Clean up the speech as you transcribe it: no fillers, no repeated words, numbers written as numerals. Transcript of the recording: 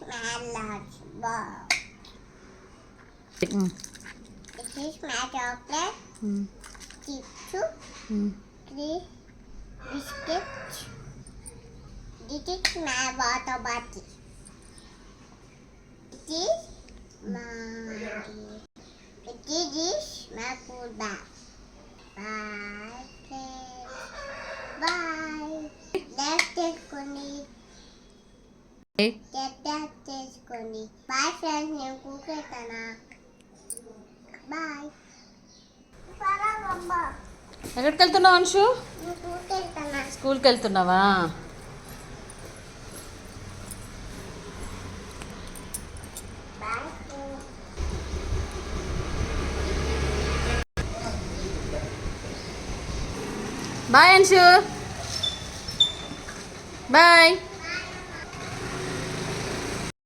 my lunch box. This is my chocolate. Chips. 3 biscuits. This is my water bottle. This is my food bag. Bye, friends. Bye. Let's చేసుకొని చేసుకొని bye friends. నేను కూకెళ్తానా? Bye. ఎక్కడికి వెళ్తున్నావు అంశు? నేను కూకెళ్తానా? స్కూల్కి వెళ్తున్నావా? Bye Anshu. Bye.